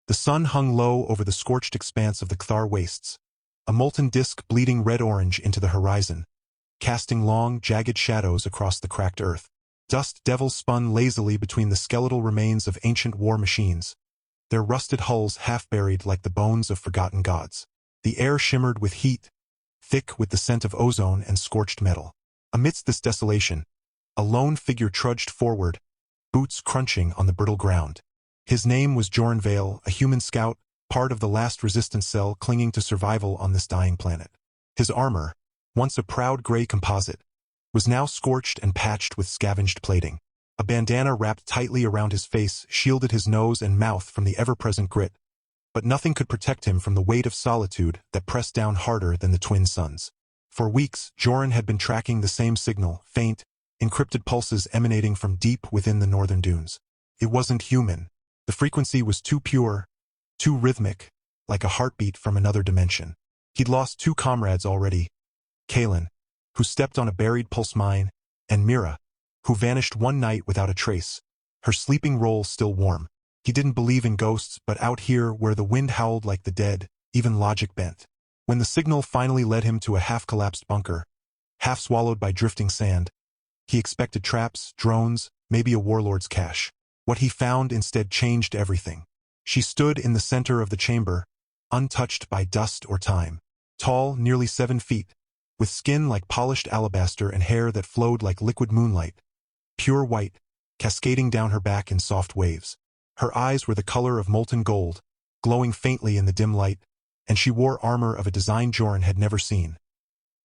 The sun hung low over the scorched expanse of the Kthar wastes, a molten disk bleeding red-orange into the horizon, casting long, jagged shadows across the cracked earth. Dust devils spun lazily between the skeletal remains of ancient war machines, their rusted hulls half-buried like the bones of forgotten gods. The air shimmered with heat, thick with the scent of ozone and scorched metal. Amidst this desolation, a lone figure trudged forward, boots crunching on the brittle ground. His name was Joran Vale, a human scout, part of the last resistance cell clinging to survival on this dying planet. His armor, once a proud gray composite, was now scorched and patched with scavenged plating. A bandana wrapped tightly around his face shielded his nose and mouth from the ever-present grit, but nothing could protect him from the weight of solitude that pressed down harder than the twin suns. For weeks, Joran had been tracking the same signal, faint, encrypted pulses emanating from deep within the northern dunes. It wasn't human. The frequency was too pure, too rhythmic, like a heartbeat from another dimension. He'd lost 2 comrades already, Kaelin, who stepped on a buried pulse mine, and Mira, who vanished one night without a trace, her sleeping roll still warm. He didn't believe in ghosts, but out here where the wind howled like the dead, even logic bent. When the signal finally led him to a half-collapsed bunker, half-swallowed by drifting sand, he expected traps, drones, maybe a warlord's cache. What he found instead changed everything. She stood in the center of the chamber, untouched by dust or time. Tall, nearly 7 feet, with skin like polished alabaster and hair that flowed like liquid moonlight, pure white, cascading down her back in soft waves. Her eyes were the color of molten gold, glowing faintly in the dim light, and she wore armor of a design Joran had never seen.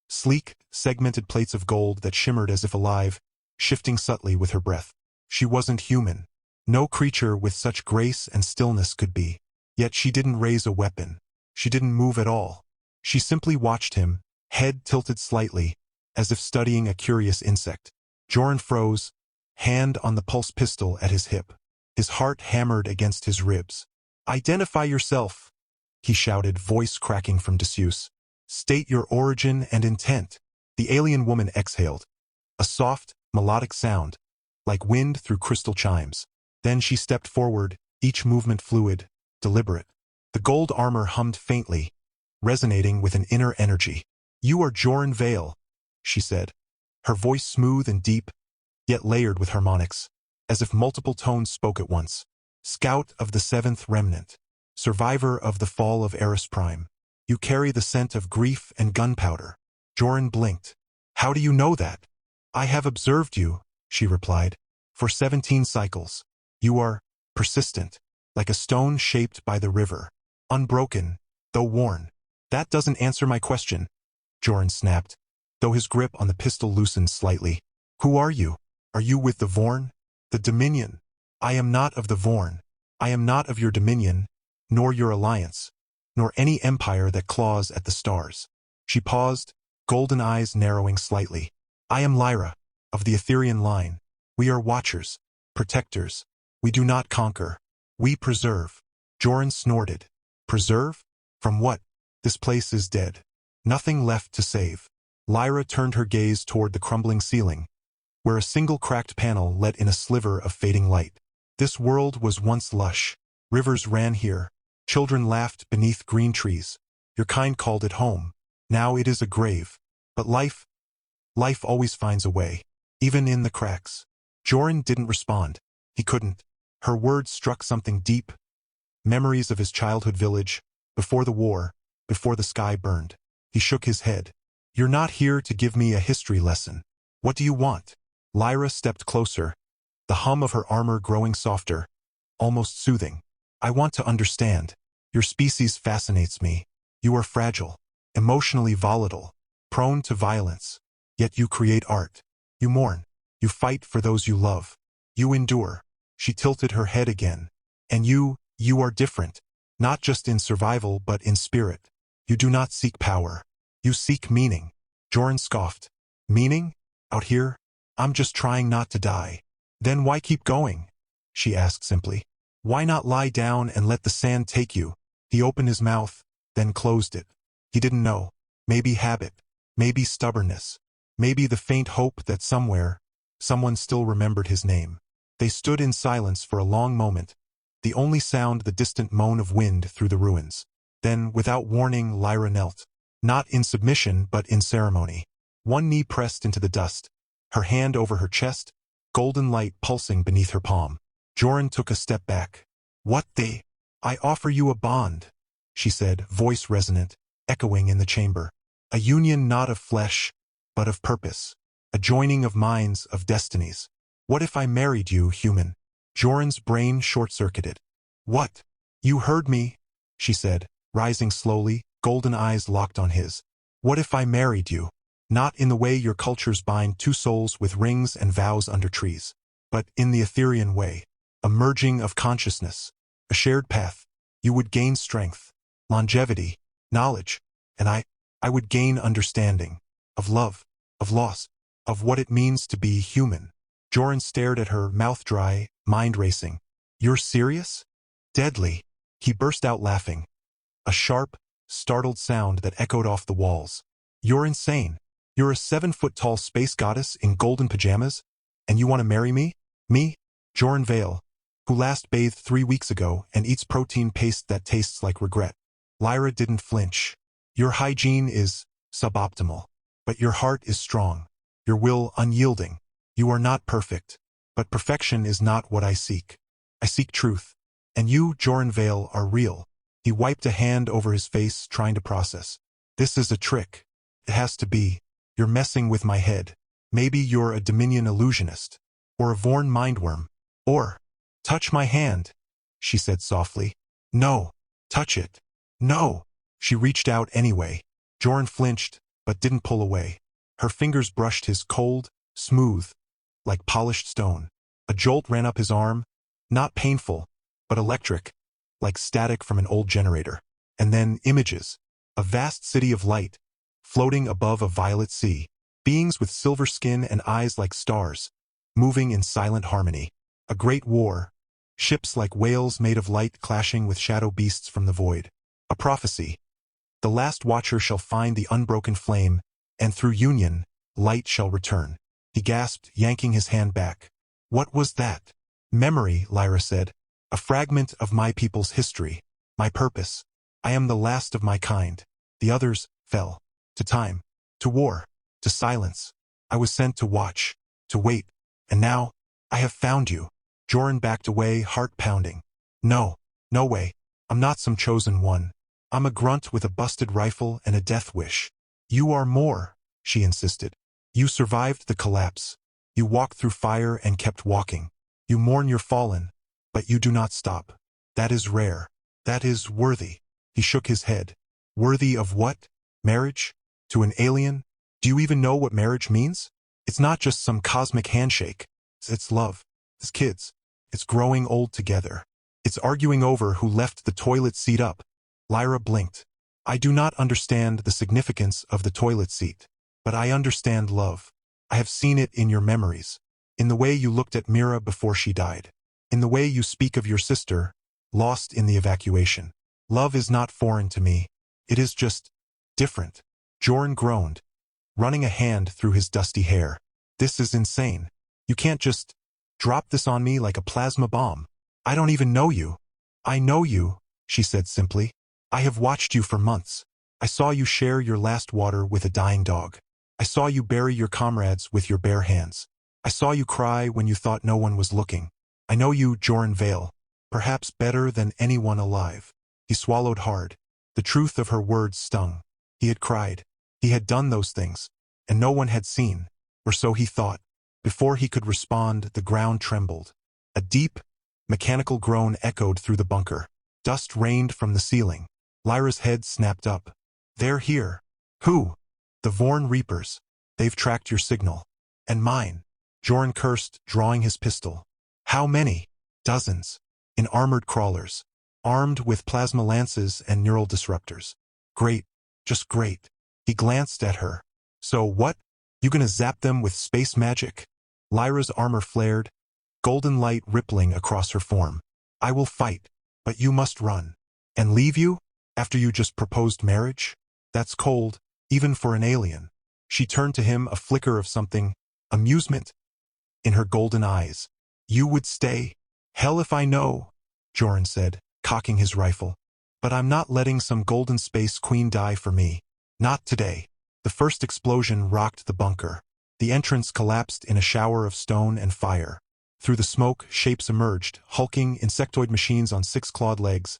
Sleek, segmented plates of gold that shimmered as if alive, shifting subtly with her breath. She wasn't human. No creature with such grace and stillness could be. Yet she didn't raise a weapon. She didn't move at all. She simply watched him, head tilted slightly, as if studying a curious insect. Joran froze, hand on the pulse pistol at his hip. His heart hammered against his ribs. "Identify yourself," he shouted, voice cracking from disuse. "State your origin and intent." The alien woman exhaled, a soft, melodic sound, like wind through crystal chimes. Then she stepped forward, each movement fluid, deliberate. The gold armor hummed faintly, resonating with an inner energy. "You are Joran Vale," she said, her voice smooth and deep, yet layered with harmonics, as if multiple tones spoke at once. "Scout of the 7th Remnant, survivor of the fall of Eris Prime. You carry the scent of grief and gunpowder." Joran blinked. "How do you know that?" "I have observed you," she replied, "for 17 cycles. You are persistent, like a stone shaped by the river, unbroken, though worn." "That doesn't answer my question," Joran snapped, though his grip on the pistol loosened slightly. "Who are you? Are you with the Vorn? The Dominion?" "I am not of the Vorn. I am not of your Dominion, nor your alliance, nor any empire that claws at the stars." She paused, golden eyes narrowing slightly. "I am Lyra, of the Etherian line. We are watchers, protectors. We do not conquer. We preserve." Joran snorted. "Preserve? From what? This place is dead. Nothing left to save." Lyra turned her gaze toward the crumbling ceiling, where a single cracked panel let in a sliver of fading light. "This world was once lush. Rivers ran here. Children laughed beneath green trees. Your kind called it home. Now it is a grave. But life always finds a way, even in the cracks." Joran didn't respond. He couldn't. Her words struck something deep. Memories of his childhood village, before the war, before the sky burned. He shook his head. "You're not here to give me a history lesson. What do you want?" Lyra stepped closer, the hum of her armor growing softer, almost soothing. "I want to understand. Your species fascinates me. You are fragile, emotionally volatile, prone to violence. Yet you create art. You mourn. You fight for those you love. You endure." She tilted her head again. "And you are different. Not just in survival but in spirit. You do not seek power. You seek meaning." Joran scoffed. "Meaning? Out here? I'm just trying not to die." "Then why keep going?" she asked simply. "Why not lie down and let the sand take you?" He opened his mouth, then closed it. He didn't know. Maybe habit. Maybe stubbornness. Maybe the faint hope that somewhere, someone still remembered his name. They stood in silence for a long moment, the only sound the distant moan of wind through the ruins. Then, without warning, Lyra knelt. Not in submission, but in ceremony. One knee pressed into the dust, her hand over her chest, golden light pulsing beneath her palm. Joran took a step back. "What the? I offer you a bond," she said, voice resonant, echoing in the chamber. "A union not of flesh, but of purpose. A joining of minds, of destinies. What if I married you, human?" Joran's brain short-circuited. "What? You heard me," she said, rising slowly, golden eyes locked on his. "What if I married you? Not in the way your cultures bind two souls with rings and vows under trees, but in the Etherean way, a merging of consciousness, a shared path. You would gain strength, longevity, knowledge, and I would gain understanding, of love, of loss, of what it means to be human." Joran stared at her, mouth dry, mind racing. "You're serious?" "Deadly." He burst out laughing. A sharp, startled sound that echoed off the walls. "You're insane. You're a 7-foot-tall space goddess in golden pajamas, and you want to marry me? Me? Joran Vale, who last bathed 3 weeks ago and eats protein paste that tastes like regret." Lyra didn't flinch. "Your hygiene is suboptimal, but your heart is strong, your will unyielding. You are not perfect, but perfection is not what I seek. I seek truth. And you, Joran Vale, are real." He wiped a hand over his face, trying to process. "This is a trick. It has to be. You're messing with my head. Maybe you're a Dominion illusionist, or a Vorn mindworm, or—" "Touch my hand," she said softly. "No. Touch it. No." She reached out anyway. Joran flinched, but didn't pull away. Her fingers brushed his cold, smooth, like polished stone. A jolt ran up his arm, not painful, but electric, like static from an old generator. And then images. A vast city of light, floating above a violet sea. Beings with silver skin and eyes like stars, moving in silent harmony. A great war. Ships like whales made of light clashing with shadow beasts from the void. A prophecy. The last watcher shall find the unbroken flame, and through union, light shall return. He gasped, yanking his hand back. "What was that?" "Memory," Lyra said. "A fragment of my people's history. My purpose. I am the last of my kind. The others fell. To time. To war. To silence. I was sent to watch. To wait. And now, I have found you." Joran backed away, heart pounding. "No. No way. I'm not some chosen one. I'm a grunt with a busted rifle and a death wish." "You are more," she insisted. "You survived the collapse. You walked through fire and kept walking. You mourn your fallen, but you do not stop. That is rare. That is worthy." He shook his head. "Worthy of what? Marriage? To an alien? Do you even know what marriage means? It's not just some cosmic handshake. It's love. It's kids. It's growing old together. It's arguing over who left the toilet seat up." Lyra blinked. "I do not understand the significance of the toilet seat, but I understand love. I have seen it in your memories, in the way you looked at Mira before she died, in the way you speak of your sister, lost in the evacuation. Love is not foreign to me. It is just different." Joran groaned, running a hand through his dusty hair. "This is insane. You can't just drop this on me like a plasma bomb. I don't even know you." "I know you," she said simply. "I have watched you for months. I saw you share your last water with a dying dog. I saw you bury your comrades with your bare hands. I saw you cry when you thought no one was looking. I know you, Joran Vale, perhaps better than anyone alive." He swallowed hard. The truth of her words stung. He had cried. He had done those things, and no one had seen, or so he thought. Before he could respond, the ground trembled. A deep, mechanical groan echoed through the bunker. Dust rained from the ceiling. Lyra's head snapped up. "They're here." "Who?" "The Vorn Reapers. They've tracked your signal. And mine." Joran cursed, drawing his pistol. "How many?" "Dozens. In armored crawlers. Armed with plasma lances and neural disruptors. Great. Just great." He glanced at her. "So what? You gonna zap them with space magic?" Lyra's armor flared, golden light rippling across her form. "I will fight, but you must run. And leave you? After you just proposed marriage? That's cold, even for an alien." She turned to him, a flicker of something, amusement, in her golden eyes. "You would stay? Hell if I know." Joran said, cocking his rifle. But I'm not letting some golden space queen die for me. Not today. The first explosion rocked the bunker. The entrance collapsed in a shower of stone and fire. Through the smoke, shapes emerged, hulking insectoid machines on 6 clawed legs,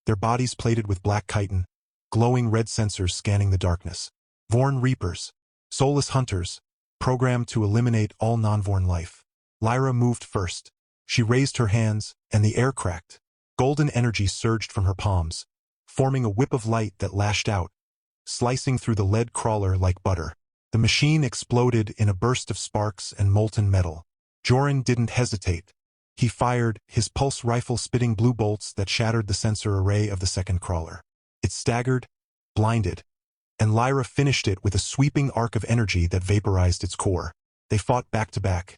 their bodies plated with black chitin, glowing red sensors scanning the darkness. Vorn Reapers, soulless hunters, programmed to eliminate all non-Vorn life. Lyra moved first. She raised her hands, and the air cracked. Golden energy surged from her palms, forming a whip of light that lashed out, slicing through the lead crawler like butter. The machine exploded in a burst of sparks and molten metal. Joran didn't hesitate. He fired, his pulse rifle spitting blue bolts that shattered the sensor array of the second crawler. It staggered, blinded, and Lyra finished it with a sweeping arc of energy that vaporized its core. They fought back to back.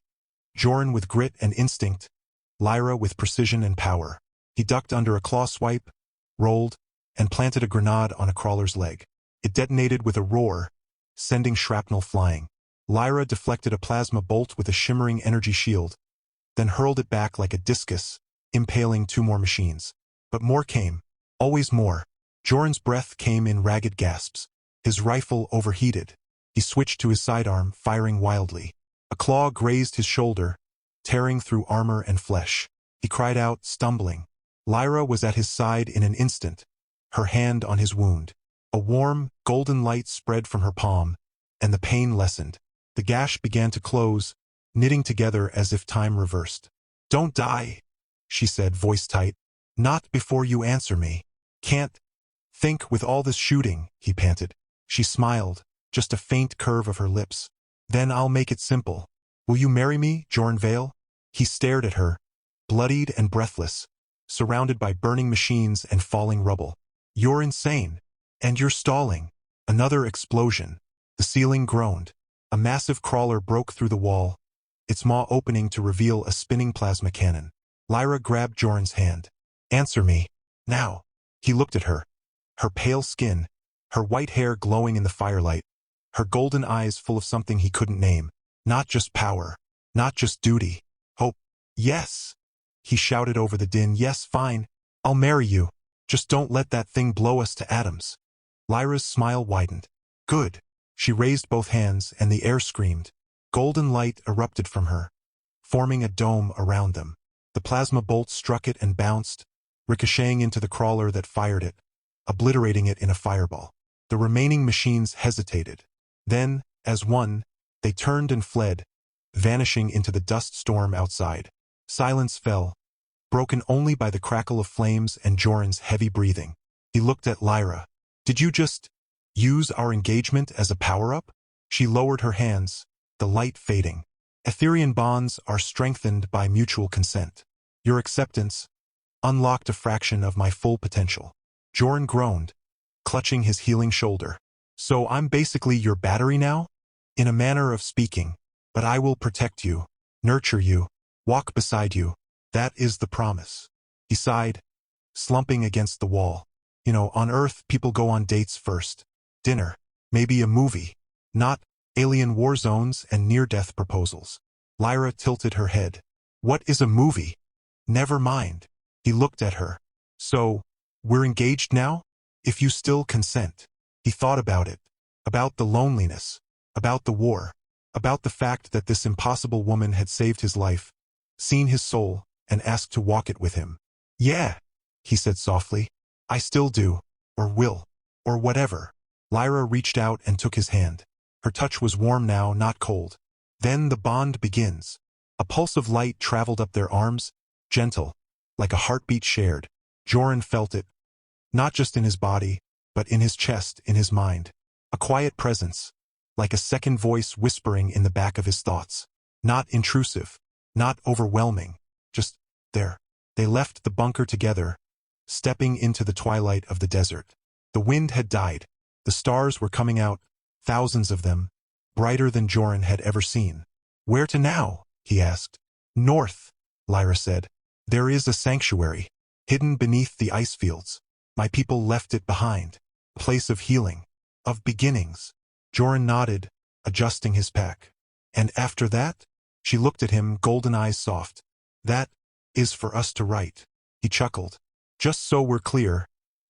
Joran with grit and instinct, Lyra with precision and power. He ducked under a claw swipe, rolled, and planted a grenade on a crawler's leg. It detonated with a roar, sending shrapnel flying. Lyra deflected a plasma bolt with a shimmering energy shield, then hurled it back like a discus, impaling 2 more machines. But more came. Always more. Joran's breath came in ragged gasps. His rifle overheated. He switched to his sidearm, firing wildly. A claw grazed his shoulder, tearing through armor and flesh. He cried out, stumbling. Lyra was at his side in an instant, her hand on his wound. A warm, golden light spread from her palm, and the pain lessened. The gash began to close, knitting together as if time reversed. "Don't die," she said, voice tight. "Not before you answer me." "Can't think with all this shooting," he panted. She smiled, just a faint curve of her lips. "Then I'll make it simple. Will you marry me, Joran Vale?" He stared at her, bloodied and breathless, surrounded by burning machines and falling rubble. "You're insane. And you're stalling." Another explosion. The ceiling groaned. A massive crawler broke through the wall, its maw opening to reveal a spinning plasma cannon. Lyra grabbed Joran's hand. "Answer me. Now." He looked at her. Her pale skin, her white hair glowing in the firelight, her golden eyes full of something he couldn't name. Not just power. Not just duty. Hope. "Yes." He shouted over the din. "Yes, fine. I'll marry you. Just don't let that thing blow us to atoms." Lyra's smile widened. "Good." She raised both hands, and the air screamed. Golden light erupted from her, forming a dome around them. The plasma bolt struck it and bounced, ricocheting into the crawler that fired it, obliterating it in a fireball. The remaining machines hesitated. Then, as one, they turned and fled, vanishing into the dust storm outside. Silence fell, broken only by the crackle of flames and Joran's heavy breathing. He looked at Lyra. "Did you just use our engagement as a power-up?" She lowered her hands, the light fading. "Etherian bonds are strengthened by mutual consent. Your acceptance unlocked a fraction of my full potential." Joran groaned, clutching his healing shoulder. "So I'm basically your battery now?" "In a manner of speaking. But I will protect you, nurture you, walk beside you. That is the promise." He sighed, slumping against the wall. On Earth, people go on dates first. Dinner, maybe a movie. Not alien war zones and near-death proposals. Lyra tilted her head. "What is a movie?" "Never mind." He looked at her. "So, we're engaged now? If you still consent." He thought about it. About the loneliness. About the war. About the fact that this impossible woman had saved his life, seen his soul, and asked to walk it with him. "Yeah," he said softly. "I still do. Or will. Or whatever." Lyra reached out and took his hand. Her touch was warm now, not cold. Then the bond begins. A pulse of light traveled up their arms, gentle, like a heartbeat shared. Joran felt it, not just in his body, but in his chest, in his mind. A quiet presence, like a second voice whispering in the back of his thoughts. Not intrusive, not overwhelming, just there. They left the bunker together, stepping into the twilight of the desert. The wind had died. The stars were coming out, thousands of them, brighter than Joran had ever seen. "Where to now?" he asked. "North," Lyra said. "There is a sanctuary, hidden beneath the ice fields. My people left it behind. A place of healing, of beginnings." Joran nodded, adjusting his pack. "And after that?" She looked at him, golden eyes soft. "That is for us to write." He chuckled. Just so we're clear,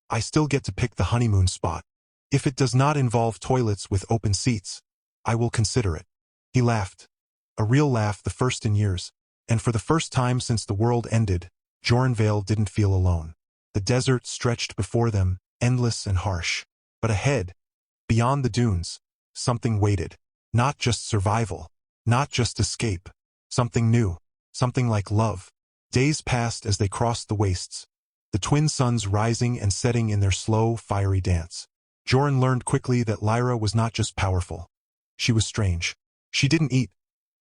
I still get to pick the honeymoon spot. If it does not involve toilets with open seats, I will consider it. He laughed. A real laugh, the first in years. And for the first time since the world ended, Jorenvale didn't feel alone. The desert stretched before them, endless and harsh. But ahead, beyond the dunes, something waited. Not just survival, not just escape. Something new, something like love. Days passed as they crossed the wastes, the twin suns rising and setting in their slow, fiery dance. Joren learned quickly that Lyra was not just powerful. She was strange. She didn't eat,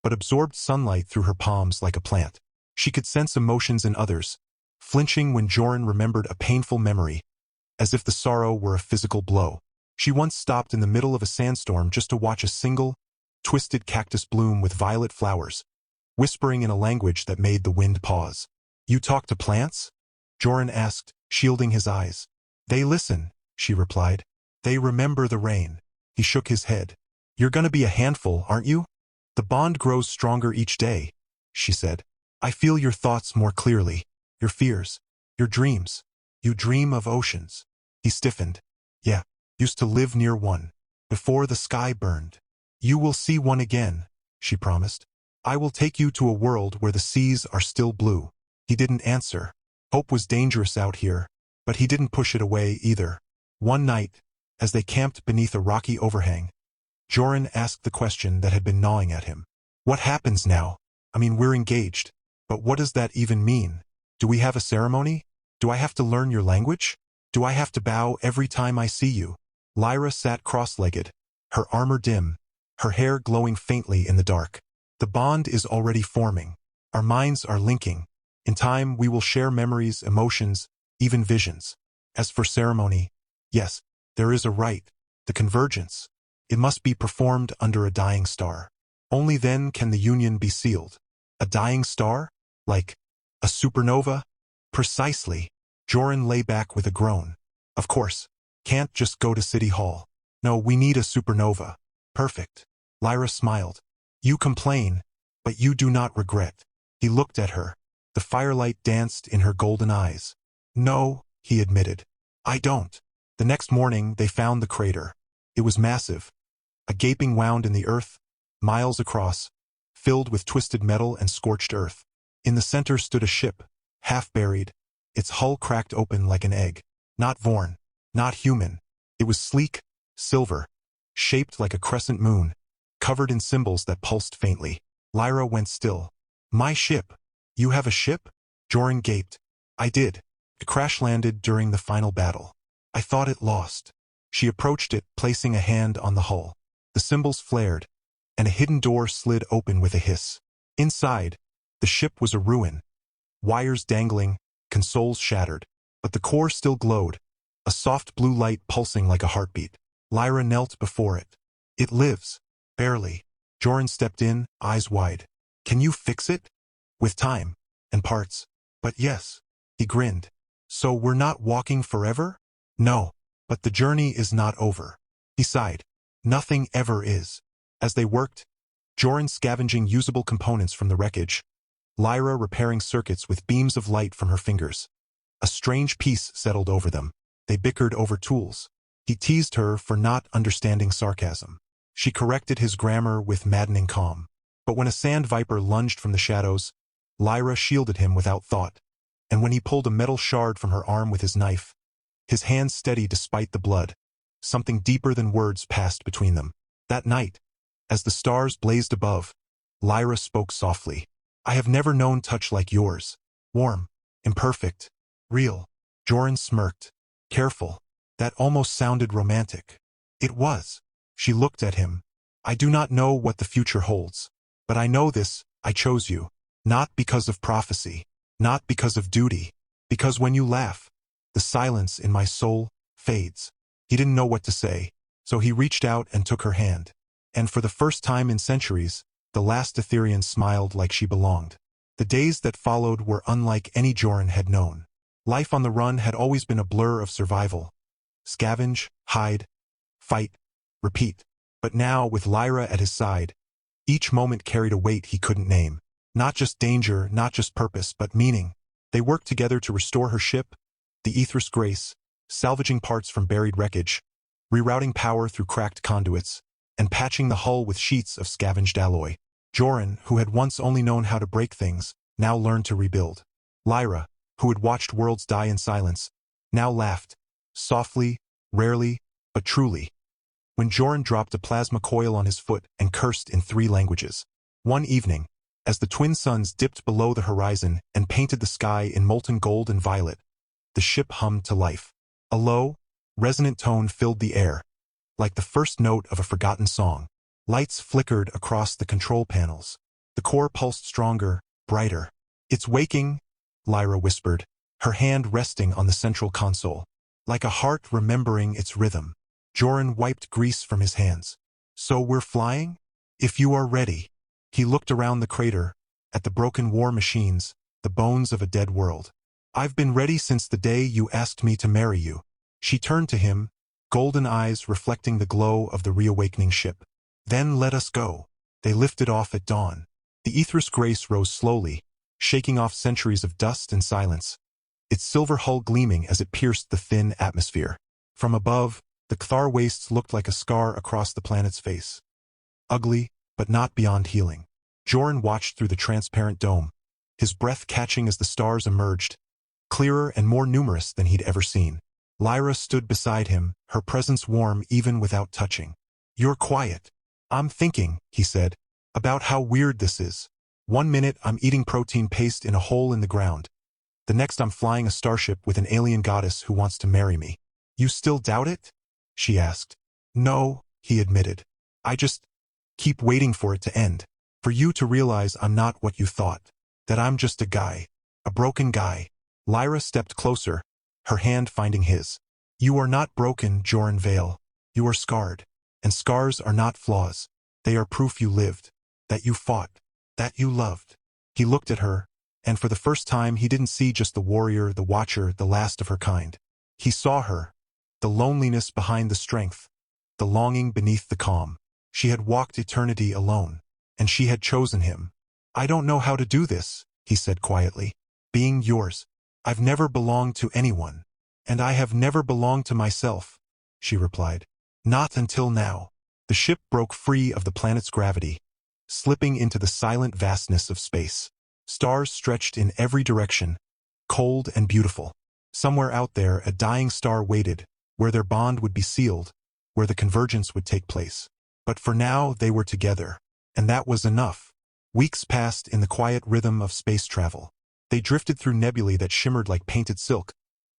but absorbed sunlight through her palms like a plant. She could sense emotions in others, flinching when Joren remembered a painful memory, as if the sorrow were a physical blow. She once stopped in the middle of a sandstorm just to watch a single, twisted cactus bloom with violet flowers, whispering in a language that made the wind pause. "You talk to plants?" Joren asked, shielding his eyes. "They listen," she replied. "They remember the rain." He shook his head. "You're gonna be a handful, aren't you?" "The bond grows stronger each day," she said. "I feel your thoughts more clearly, your fears, your dreams. You dream of oceans." He stiffened. "Yeah, used to live near one, before the sky burned." "You will see one again," she promised. "I will take you to a world where the seas are still blue." He didn't answer. Hope was dangerous out here, but he didn't push it away either. One night, as they camped beneath a rocky overhang, Joren asked the question that had been gnawing at him. "What happens now? I mean, we're engaged, but what does that even mean? Do we have a ceremony? Do I have to learn your language? Do I have to bow every time I see you?" Lyra sat cross-legged, her armor dim, her hair glowing faintly in the dark. "The bond is already forming. Our minds are linking. In time, we will share memories, emotions, even visions. As for ceremony, yes, there is a rite, the convergence. It must be performed under a dying star. Only then can the union be sealed." "A dying star? Like a supernova?" "Precisely." Joren lay back with a groan. "Of course, can't just go to City Hall. No, we need a supernova." "Perfect." Lyra smiled. "You complain, but you do not regret." He looked at her. The firelight danced in her golden eyes. "No," he admitted. "I don't." The next morning, they found the crater. It was massive, a gaping wound in the earth, miles across, filled with twisted metal and scorched earth. In the center stood a ship, half buried, its hull cracked open like an egg. Not Vorn, not human. It was sleek, silver, shaped like a crescent moon, covered in symbols that pulsed faintly. Lyra went still. "My ship. You have a ship?" Joren gaped. "I did. It crash-landed during the final battle. I thought it lost." She approached it, placing a hand on the hull. The symbols flared, and a hidden door slid open with a hiss. Inside, the ship was a ruin. Wires dangling, consoles shattered. But the core still glowed, a soft blue light pulsing like a heartbeat. Lyra knelt before it. "It lives." "Barely." Joren stepped in, eyes wide. "Can you fix it?" "With time. And parts. But yes." He grinned. "So we're not walking forever?" "No. But the journey is not over." He sighed. "Nothing ever is." As they worked, Joren scavenging usable components from the wreckage, Lyra repairing circuits with beams of light from her fingers. A strange peace settled over them. They bickered over tools. He teased her for not understanding sarcasm. She corrected his grammar with maddening calm. But when a sand viper lunged from the shadows, Lyra shielded him without thought. And when he pulled a metal shard from her arm with his knife, his hand steady despite the blood, something deeper than words passed between them. That night, as the stars blazed above, Lyra spoke softly. "I have never known touch like yours. Warm, imperfect, real." Joren smirked. "Careful. That almost sounded romantic." It was. She looked at him. "I do not know what the future holds. But I know this, I chose you. Not because of prophecy. Not because of duty. Because when you laugh, the silence in my soul fades." He didn't know what to say, so he reached out and took her hand. And for the first time in centuries, the last Etherean smiled like she belonged. The days that followed were unlike any Joren had known. Life on the run had always been a blur of survival. Scavenge, hide, fight, repeat. But now, with Lyra at his side, each moment carried a weight he couldn't name. Not just danger, not just purpose, but meaning. They worked together to restore her ship, the Aethris Grace, salvaging parts from buried wreckage, rerouting power through cracked conduits, and patching the hull with sheets of scavenged alloy. Joran, who had once only known how to break things, now learned to rebuild. Lyra, who had watched worlds die in silence, now laughed, softly, rarely, but truly, when Joran dropped a plasma coil on his foot and cursed in 3 languages. One evening, as the twin suns dipped below the horizon and painted the sky in molten gold and violet, the ship hummed to life. A low, resonant tone filled the air, like the first note of a forgotten song. Lights flickered across the control panels. The core pulsed stronger, brighter. "It's waking," Lyra whispered, her hand resting on the central console, like a heart remembering its rhythm. Joran wiped grease from his hands. "So we're flying? If you are ready." He looked around the crater, at the broken war machines, the bones of a dead world. "I've been ready since the day you asked me to marry you." She turned to him, golden eyes reflecting the glow of the reawakening ship. "Then let us go." They lifted off at dawn. The Aethris Grace rose slowly, shaking off centuries of dust and silence, its silver hull gleaming as it pierced the thin atmosphere. From above, the Cthar wastes looked like a scar across the planet's face. Ugly, but not beyond healing. Joran watched through the transparent dome, his breath catching as the stars emerged, clearer and more numerous than he'd ever seen. Lyra stood beside him, her presence warm even without touching. "You're quiet." "I'm thinking," he said, "about how weird this is. One minute I'm eating protein paste in a hole in the ground. The next I'm flying a starship with an alien goddess who wants to marry me." "You still doubt it?" she asked. "No," he admitted. "I just keep waiting for it to end. For you to realize I'm not what you thought. That I'm just a guy. A broken guy." Lyra stepped closer, her hand finding his. "You are not broken, Joran Vale. You are scarred. And scars are not flaws. They are proof you lived. That you fought. That you loved." He looked at her, and for the first time he didn't see just the warrior, the watcher, the last of her kind. He saw her, the loneliness behind the strength, the longing beneath the calm. She had walked eternity alone, and she had chosen him. "I don't know how to do this," he said quietly. "Being yours. I've never belonged to anyone. And I have never belonged to myself," she replied. "Not until now." The ship broke free of the planet's gravity, slipping into the silent vastness of space. Stars stretched in every direction, cold and beautiful. Somewhere out there a dying star waited, where their bond would be sealed, where the convergence would take place. But for now they were together, and that was enough. Weeks passed in the quiet rhythm of space travel. They drifted through nebulae that shimmered like painted silk,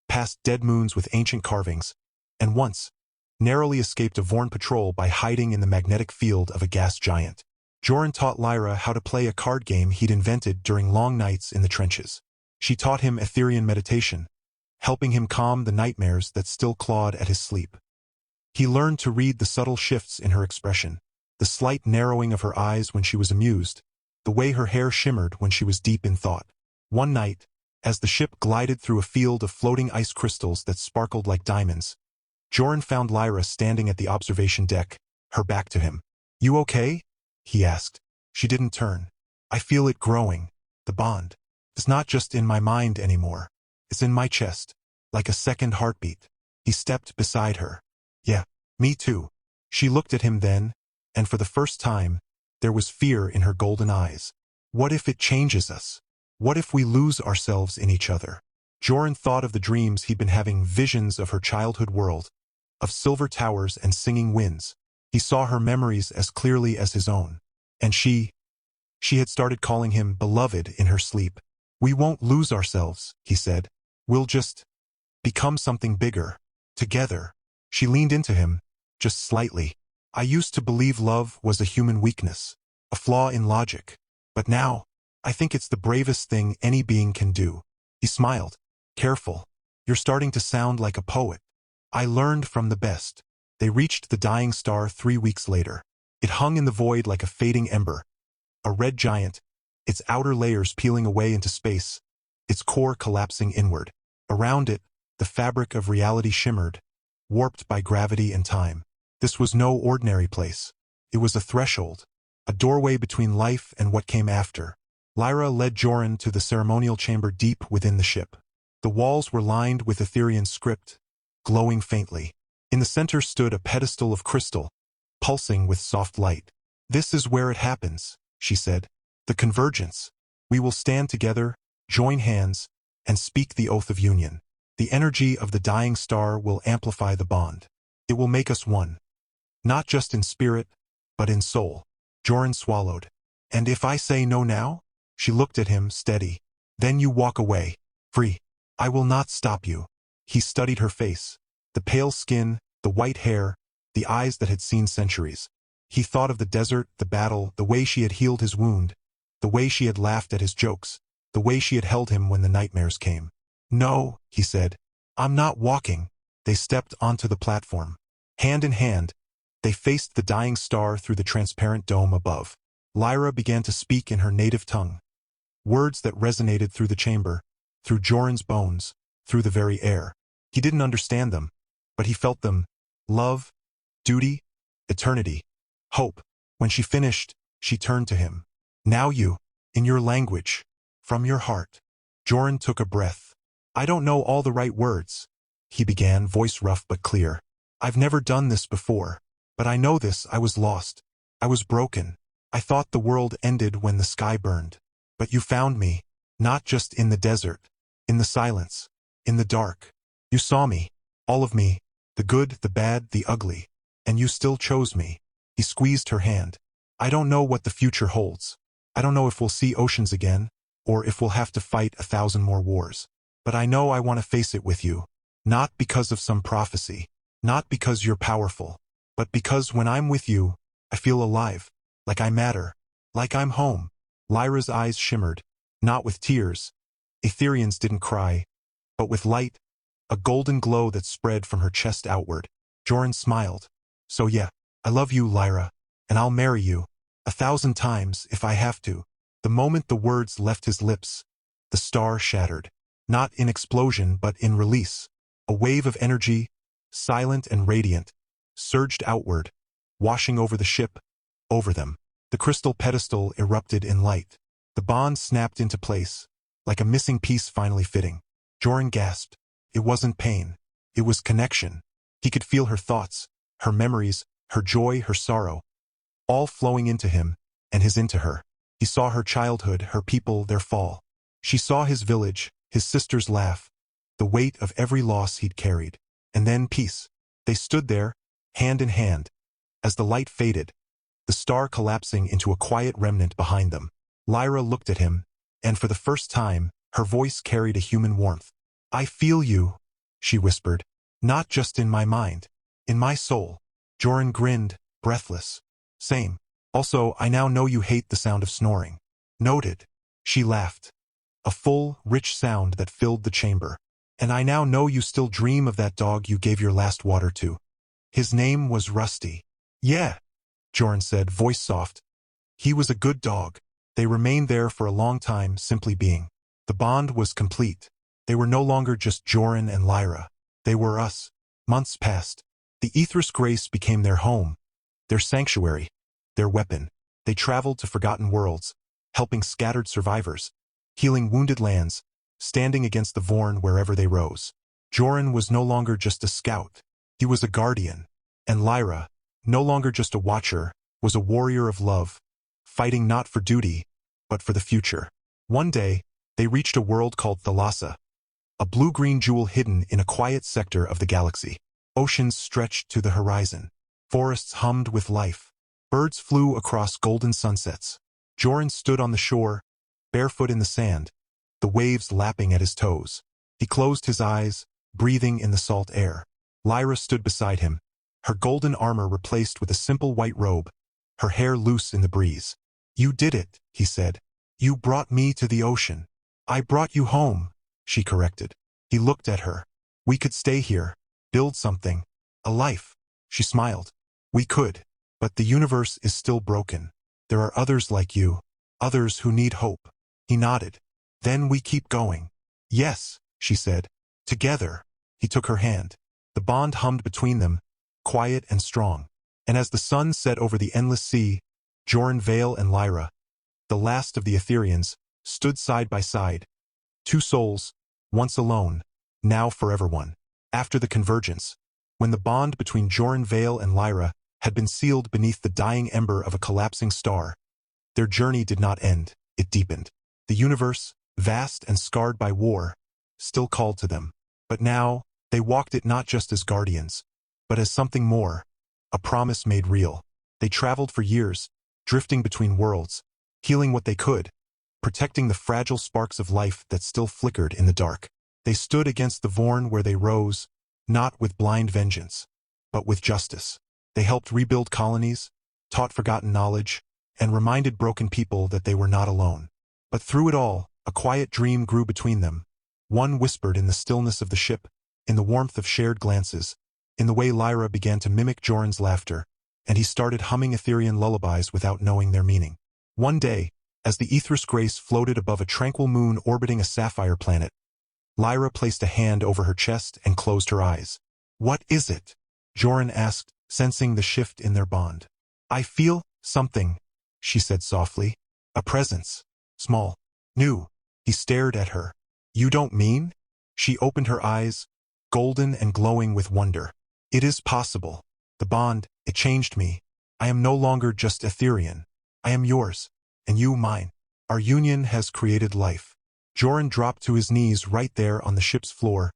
past dead moons with ancient carvings, and once, narrowly escaped a Vorn patrol by hiding in the magnetic field of a gas giant. Joran taught Lyra how to play a card game he'd invented during long nights in the trenches. She taught him Etherian meditation, helping him calm the nightmares that still clawed at his sleep. He learned to read the subtle shifts in her expression, the slight narrowing of her eyes when she was amused, the way her hair shimmered when she was deep in thought. One night, as the ship glided through a field of floating ice crystals that sparkled like diamonds, Joran found Lyra standing at the observation deck, her back to him. "You okay?" he asked. She didn't turn. "I feel it growing, the bond. It's not just in my mind anymore. It's in my chest, like a second heartbeat." He stepped beside her. "Yeah, me too." She looked at him then, and for the first time, there was fear in her golden eyes. What if it changes us? What if we lose ourselves in each other? Joran thought of the dreams he'd been having, visions of her childhood world, of silver towers and singing winds. He saw her memories as clearly as his own. And she had started calling him beloved in her sleep. "We won't lose ourselves," he said. "We'll just become something bigger, together." She leaned into him, just slightly. "I used to believe love was a human weakness, a flaw in logic. But now, I think it's the bravest thing any being can do." He smiled. "Careful. You're starting to sound like a poet." "I learned from the best." They reached the dying star 3 weeks later. It hung in the void like a fading ember, a red giant, its outer layers peeling away into space, its core collapsing inward. Around it, the fabric of reality shimmered, warped by gravity and time. This was no ordinary place. It was a threshold, a doorway between life and what came after. Lyra led Joran to the ceremonial chamber deep within the ship. The walls were lined with Etherian script, glowing faintly. In the center stood a pedestal of crystal, pulsing with soft light. "This is where it happens," she said. "The convergence. We will stand together, join hands, and speak the oath of union. The energy of the dying star will amplify the bond. It will make us one. Not just in spirit, but in soul." Joran swallowed. "And if I say no now?" She looked at him, steady. "Then you walk away, free. I will not stop you." He studied her face. The pale skin, the white hair, the eyes that had seen centuries. He thought of the desert, the battle, the way she had healed his wound, the way she had laughed at his jokes, the way she had held him when the nightmares came. "No," he said. "I'm not walking." They stepped onto the platform. Hand in hand, they faced the dying star through the transparent dome above. Lyra began to speak in her native tongue. Words that resonated through the chamber, through Joran's bones, through the very air. He didn't understand them, but he felt them. Love, duty, eternity, hope. When she finished, she turned to him. "Now you, in your language, from your heart." Joran took a breath. "I don't know all the right words," he began, voice rough but clear. "I've never done this before, but I know this. I was lost. I was broken. I thought the world ended when the sky burned. But you found me, not just in the desert, in the silence, in the dark. You saw me, all of me, the good, the bad, the ugly, and you still chose me." He squeezed her hand. "I don't know what the future holds. I don't know if we'll see oceans again, or if we'll have to fight 1,000 more wars. But I know I want to face it with you. Not because of some prophecy, not because you're powerful, but because when I'm with you, I feel alive, like I matter, like I'm home." Lyra's eyes shimmered, not with tears. Etherians didn't cry, but with light, a golden glow that spread from her chest outward. Joran smiled. "So yeah, I love you, Lyra, and I'll marry you, 1,000 times if I have to." The moment the words left his lips, the star shattered. Not in explosion, but in release. A wave of energy, silent and radiant, surged outward, washing over the ship, over them. The crystal pedestal erupted in light. The bond snapped into place, like a missing piece finally fitting. Joran gasped. It wasn't pain. It was connection. He could feel her thoughts, her memories, her joy, her sorrow, all flowing into him, and his into her. He saw her childhood, her people, their fall. She saw his village, his sister's laugh, the weight of every loss he'd carried. And then peace. They stood there, hand in hand. As the light faded, the star collapsing into a quiet remnant behind them. Lyra looked at him, and for the first time, her voice carried a human warmth. "I feel you," she whispered. "Not just in my mind, in my soul." Joran grinned, breathless. "Same. Also, I now know you hate the sound of snoring." "Noted." She laughed. A full, rich sound that filled the chamber. "And I now know you still dream of that dog you gave your last water to. His name was Rusty." "Yeah," Joran said, voice soft. "He was a good dog." They remained there for a long time, simply being. The bond was complete. They were no longer just Joran and Lyra. They were us. Months passed. The Aether's grace became their home, their sanctuary, their weapon. They traveled to forgotten worlds, helping scattered survivors, healing wounded lands, standing against the Vorn wherever they rose. Joran was no longer just a scout. He was a guardian. And Lyra, no longer just a watcher, was a warrior of love, fighting not for duty, but for the future. One day, they reached a world called Thalassa, a blue-green jewel hidden in a quiet sector of the galaxy. Oceans stretched to the horizon. Forests hummed with life. Birds flew across golden sunsets. Joran stood on the shore, barefoot in the sand, the waves lapping at his toes. He closed his eyes, breathing in the salt air. Lyra stood beside him, her golden armor replaced with a simple white robe, her hair loose in the breeze. "You did it," he said. "You brought me to the ocean." "I brought you home," she corrected. He looked at her. "We could stay here, build something, a life." She smiled. "We could, but the universe is still broken. There are others like you, others who need hope." He nodded. "Then we keep going." "Yes," she said. "Together." He took her hand. The bond hummed between them, quiet and strong. And as the sun set over the endless sea, Joran, Vale, and Lyra, the last of the Etherians, stood side by side. Two souls, once alone, now forever one. After the convergence, when the bond between Joran Vale and Lyra had been sealed beneath the dying ember of a collapsing star, their journey did not end, it deepened. The universe, vast and scarred by war, still called to them. But now, they walked it not just as guardians, but as something more, a promise made real. They traveled for years, drifting between worlds, healing what they could, protecting the fragile sparks of life that still flickered in the dark. They stood against the Vorn where they rose, not with blind vengeance, but with justice. They helped rebuild colonies, taught forgotten knowledge, and reminded broken people that they were not alone. But through it all, a quiet dream grew between them. One whispered in the stillness of the ship, in the warmth of shared glances, in the way Lyra began to mimic Joran's laughter, and he started humming Etherean lullabies without knowing their meaning. One day, as the Aether's Grace floated above a tranquil moon orbiting a sapphire planet, Lyra placed a hand over her chest and closed her eyes. "What is it?" Joran asked, sensing the shift in their bond. "I feel something," she said softly. "A presence. Small. New." He stared at her. "You don't mean?" She opened her eyes, golden and glowing with wonder. "It is possible. The bond, it changed me. I am no longer just Etherean. I am yours, and you mine. Our union has created life." Joran dropped to his knees right there on the ship's floor,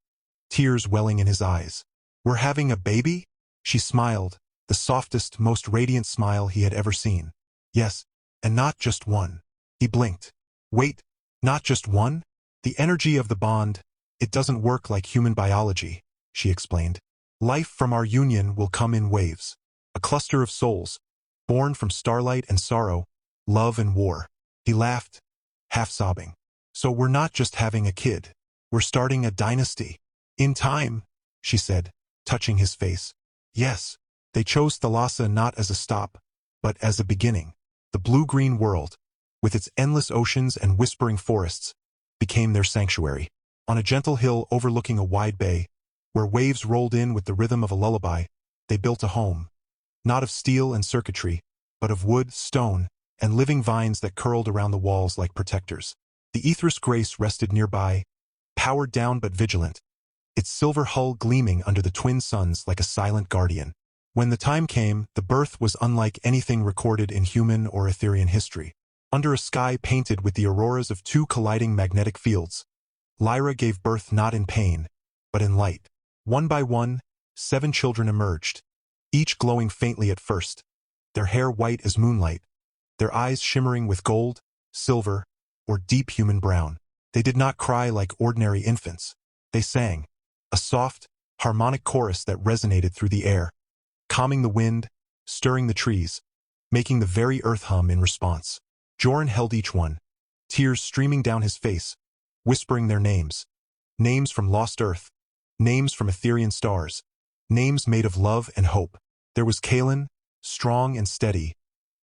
tears welling in his eyes. "We're having a baby?" She smiled, the softest, most radiant smile he had ever seen. "Yes, and not just one." He blinked. "Wait, not just one? The energy of the bond, it doesn't work like human biology," she explained. "Life from our union will come in waves. A cluster of souls, born from starlight and sorrow, love and war." He laughed, half sobbing. "So we're not just having a kid. We're starting a dynasty. In time," she said, touching his face. "Yes." They chose Thalassa not as a stop, but as a beginning. The blue-green world, with its endless oceans and whispering forests, became their sanctuary. On a gentle hill overlooking a wide bay, where waves rolled in with the rhythm of a lullaby, they built a home. Not of steel and circuitry, but of wood, stone, and living vines that curled around the walls like protectors. The Aether's Grace rested nearby, powered down but vigilant, its silver hull gleaming under the twin suns like a silent guardian. When the time came, the birth was unlike anything recorded in human or Etherean history. Under a sky painted with the auroras of two colliding magnetic fields, Lyra gave birth not in pain, but in light. One by one, 7 children emerged, each glowing faintly at first, their hair white as moonlight, their eyes shimmering with gold, silver, or deep human brown. They did not cry like ordinary infants. They sang, a soft, harmonic chorus that resonated through the air, calming the wind, stirring the trees, making the very earth hum in response. Joran held each one, tears streaming down his face, whispering their names. Names from lost earth, names from Etherean stars, names made of love and hope. There was Kaelin, strong and steady,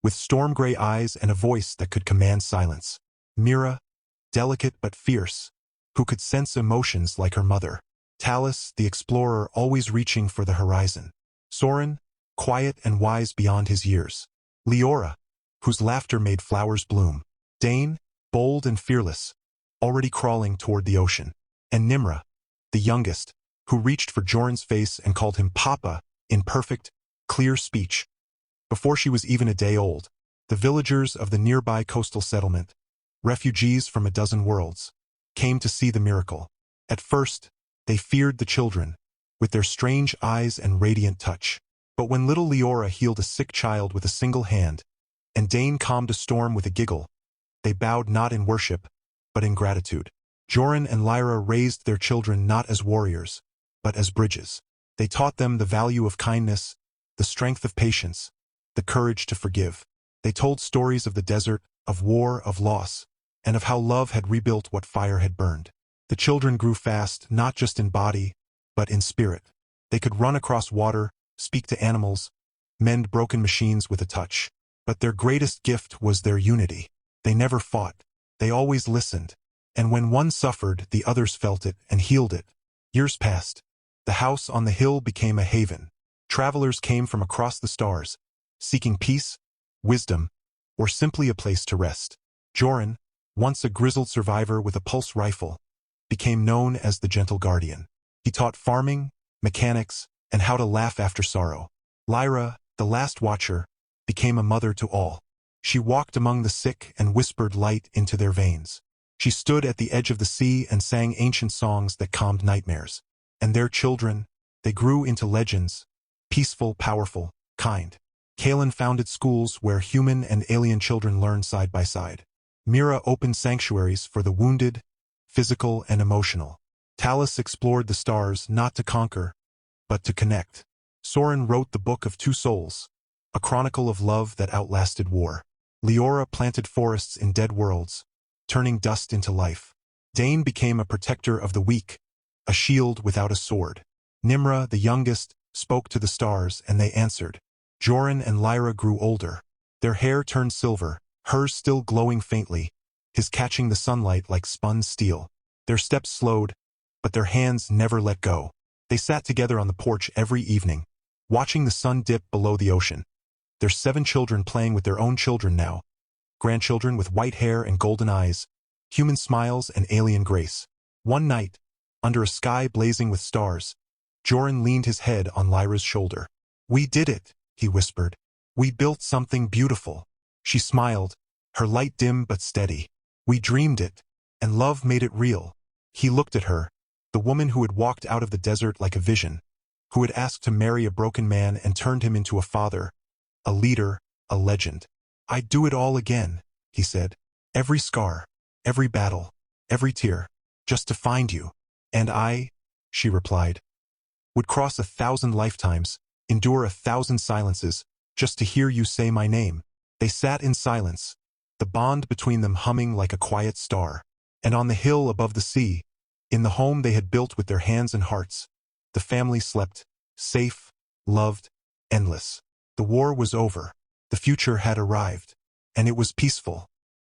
with storm-gray eyes and a voice that could command silence. Mira, delicate but fierce, who could sense emotions like her mother. Talus, the explorer always reaching for the horizon. Soren, quiet and wise beyond his years. Leora, whose laughter made flowers bloom. Dane, bold and fearless, already crawling toward the ocean. And Nimra, the youngest, who reached for Joran's face and called him Papa in perfect, clear speech. Before she was even a day old, the villagers of the nearby coastal settlement, refugees from a dozen worlds, came to see the miracle. At first, they feared the children, with their strange eyes and radiant touch. But when little Leora healed a sick child with a single hand, and Dane calmed a storm with a giggle, they bowed not in worship, but in gratitude. Joran and Lyra raised their children not as warriors, but as bridges. They taught them the value of kindness, the strength of patience, the courage to forgive. They told stories of the desert, of war, of loss, and of how love had rebuilt what fire had burned. The children grew fast, not just in body, but in spirit. They could run across water, speak to animals, mend broken machines with a touch. But their greatest gift was their unity. They never fought. They always listened. And when one suffered, the others felt it and healed it. Years passed. The house on the hill became a haven. Travelers came from across the stars, seeking peace, wisdom, or simply a place to rest. Joran, once a grizzled survivor with a pulse rifle, became known as the Gentle Guardian. He taught farming, mechanics, and how to laugh after sorrow. Lyra, the last watcher, became a mother to all. She walked among the sick and whispered light into their veins. She stood at the edge of the sea and sang ancient songs that calmed nightmares. And their children, they grew into legends, peaceful, powerful, kind. Kalen founded schools where human and alien children learned side by side. Mira opened sanctuaries for the wounded, physical and emotional. Talus explored the stars not to conquer, but to connect. Soren wrote the Book of Two Souls, a chronicle of love that outlasted war. Leora planted forests in dead worlds, turning dust into life. Dane became a protector of the weak, a shield without a sword. Nimra, the youngest, spoke to the stars and they answered. Joran and Lyra grew older. Their hair turned silver, hers still glowing faintly, his catching the sunlight like spun steel. Their steps slowed, but their hands never let go. They sat together on the porch every evening, watching the sun dip below the ocean. Their 7 children playing with their own children now, grandchildren with white hair and golden eyes, human smiles and alien grace. One night, under a sky blazing with stars, Joran leaned his head on Lyra's shoulder. "We did it," he whispered. "We built something beautiful." She smiled, her light dim but steady. "We dreamed it, and love made it real." He looked at her, the woman who had walked out of the desert like a vision, who had asked to marry a broken man and turned him into a father, a leader, a legend. "I'd do it all again," he said. "Every scar, every battle, every tear, just to find you." "And I," she replied, "would cross 1,000 lifetimes, endure 1,000 silences, just to hear you say my name." They sat in silence, the bond between them humming like a quiet star. And on the hill above the sea, in the home they had built with their hands and hearts, the family slept, safe, loved, endless. The war was over. The future had arrived. And it was peaceful.